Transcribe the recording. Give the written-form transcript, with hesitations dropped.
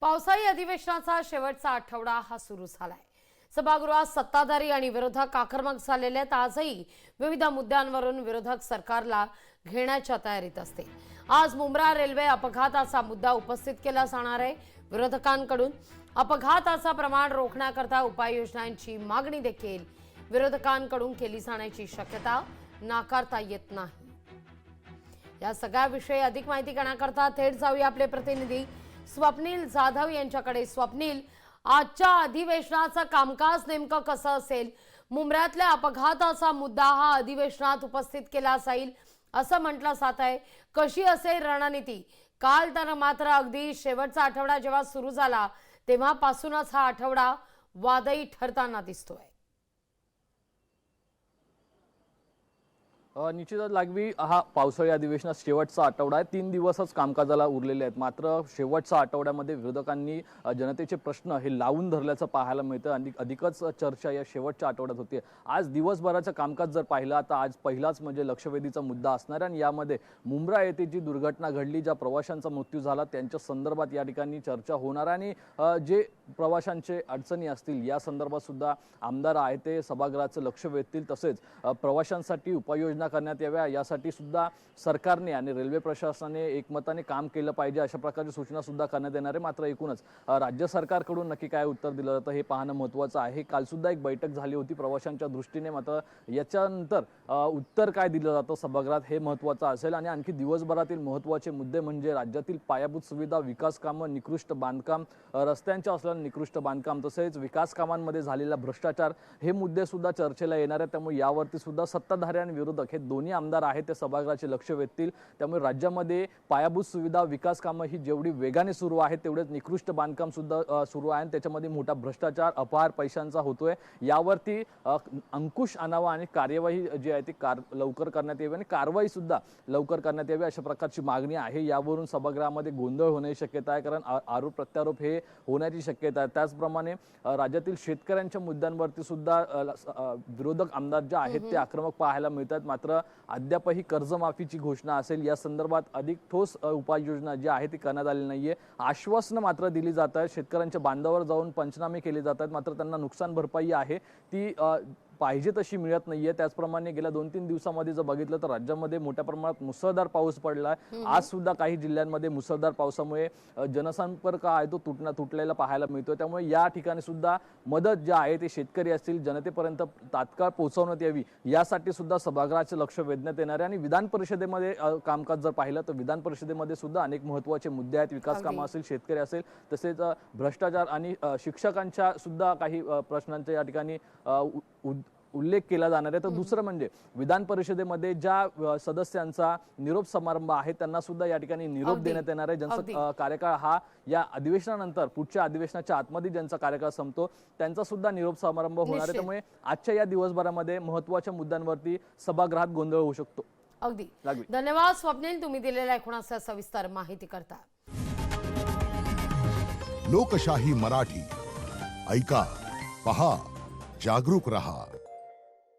पावसाळी अधिवेशनाचा शेवटचा आठवडा हा सुरू झालाय। सभागृहात सत्ताधारी आणि विरोधक आक्रमक झालेले आहेत। आजही विविध मुद्द्यांवरून विरोधक सरकारला घेण्याच्या तयारीत असते। आज मुंब्रा रेल्वे अपघाताचा मुद्दा उपस्थित केला जाणार आहे। विरोधकांकडून अपघाताचा प्रमाण रोखण्याकरता उपाययोजनांची मागणी देखील विरोधकांकडून केली जाण्याची शक्यता नाकारता येत नाही। या सगळ्याविषयी अधिक माहिती करण्याकरता थेट जाऊया आपले प्रतिनिधी स्वप्नील जाधव यांच्याकडे। स्वप्नील, आजच्या अधिवेशनाचं कामकाज नेमकं कसं असेल? मुंब्र्यातल्या अपघाताचा मुद्दा हा अधिवेशनात उपस्थित केला जाईल असं म्हटलं जात आहे। कशी असेल रणनीती? काल तर मात्र अगदी शेवटचा आठवडा जेव्हा सुरू झाला तेव्हापासूनच हा आठवडा वादळी ठरताना दिसतोय। निश्चितच लागवी हा पावसाळी अधिवेशनात शेवटचा आठवडा आहे। 3 दिवसच कामकाजाला उरलेले आहेत। मात्र शेवटच्या आठवड्यामध्ये विरोधकांनी जनतेचे प्रश्न हे लावून धरल्याचं पाहायला मिळतं आणि अधिकच चर्चा या शेवटच्या आठवड्यात होती। आज दिवसभराचं कामकाज जर पाहिलं तर आज पहिलाच म्हणजे लक्षवेधीचा मुद्दा असणार आणि यामध्ये मुंब्रा येथे जी दुर्घटना घडली, ज्या प्रवाशांचा मृत्यू झाला त्यांच्या संदर्भात या ठिकाणी चर्चा होणार आणि जे प्रवाशांचे अडचणी असतील या संदर्भात सुद्धा आमदार आहे ते सभागृहाचं लक्ष वेधतील। तसेच प्रवाशांसाठी उपाययोजना करण्यात याव्या यासाठी सुद्धा सरकारने आणि रेल्वे प्रशासनाने एकमताने काम केलं पाहिजे अशा प्रकारची सूचना सुद्धा करण्यात येणार आहे। मात्र एकूणच राज्य सरकारकडून नक्की काय उत्तर दिलं जातं हे पाहणं महत्त्वाचं आहे। काल सुद्धा एक बैठक झाली होती प्रवाशांच्या दृष्टीने, मात्र याच्यानंतर उत्तर काय दिलं जातं सभागृहात हे महत्त्वाचं असेल। आणि आणखी दिवसभरातील महत्त्वाचे मुद्दे म्हणजे राज्यातील पायाभूत सुविधा, विकास कामं, निकृष्ट बांधकाम, रस्त्यांच्या असलेलं निकृष्ट बांधकाम, तसेच विकास कामांमध्ये झालेला भ्रष्टाचार हे मुद्दे सुद्धा चर्चेला येणार आहेत। त्यामुळे यावरती सुद्धा सत्ताधारी आणि विरोधक हे दोन्ही आमदार आहेत ते सभागृहाचे लक्ष वेधतील। त्यामुळे राज्यामध्ये पायाभूत सुविधा, विकास कामं ही जेवढी वेगाने सुरू आहेत तेवढेच निकृष्ट बांधकाम सुद्धा सुरू आहे। त्याच्यामध्ये मोठा भ्रष्टाचार, अपहार पैशांचा होतोय। यावरती अंकुश आणावा आणि कार्यवाही जी आहे ती लवकर करण्यात यावी आणि कारवाई सुद्धा लवकर करण्यात यावी अशा प्रकारची मागणी आहे। यावरून सभागृहामध्ये गोंधळ होण्याची शक्यता आहे, कारण आरोप प्रत्यारोप हे होण्याची शक्यता आहे। त्याचप्रमाणे राज्यातील शेतकऱ्यांच्या मुद्द्यांवरती सुद्धा विरोधक आमदार जे आहेत ते आक्रमक पाहायला मिळतात। मात्र अद्यापही कर्जमाफीची घोषणा असेल या संदर्भात अधिक ठोस उपाययोजना जी आहे ती करण्यात आलेली नाहीये। आश्वासनं मात्र दिली जात आहेत, शेतकऱ्यांच्या बांधावर जाऊन पंचनामे केले जात आहेत, मात्र त्यांना नुकसान भरपाई आहे ती पाहिजे तशी मिळत नाहीये। त्याचप्रमाणे गेल्या 2-3 दिवसांमध्ये जर बघितलं तर राज्यामध्ये मोठ्या प्रमाणात मुसळधार पाऊस पडला। आज सुद्धा काही जिल्ह्यांमध्ये मुसळधार पावसामुळे जनसंपर्क आहे तो तुटलेला पाहायला मिळतोय। त्यामुळे या ठिकाणी सुद्धा मदत जी आहे ते शेतकरी असतील जनतेपर्यंत तात्काळ पोहोचवण्यात यावी यासाठी सुद्धा सभागृहाचे लक्ष वेधण्यात येणार आहे। आणि विधान परिषदेमध्ये कामकाज जर पाहिलं तर विधान परिषदेमध्ये सुद्धा अनेक महत्त्वाचे मुद्दे आहेत। विकास कामं असेल, शेतकरी असेल, तसेच भ्रष्टाचार आणि शिक्षकांच्या सुद्धा काही प्रश्नांच्या या ठिकाणी उल्लेख केला जाणार आहे। तर दुसरं म्हणजे विधान परिषदेमध्ये ज्या सदस्यांचा निरोप समारंभ आहे त्यांना सुद्धा या ठिकाणी निरोप देण्यात येणार आहे। ज्यांचा कार्यकाळ हा या अधिवेशनानंतर पुढच्या अधिवेशनाच्या आतमध्ये ज्यांचा कार्यकाळ संपतो त्यांचा सुद्धा निरोप समारंभ होणार आहे। त्यामुळे आजच्या या दिवसभरामध्ये महत्त्वाच्या मुद्द्यांवरती सभागृहात गोंधळ होऊ शकतो। अगदी धन्यवाद स्वप्नील, तुम्ही दिलेल्या एकूणाचा सविस्तर माहिती करता। लोकशाही मराठी ऐका, पहा, जागरूक रहा।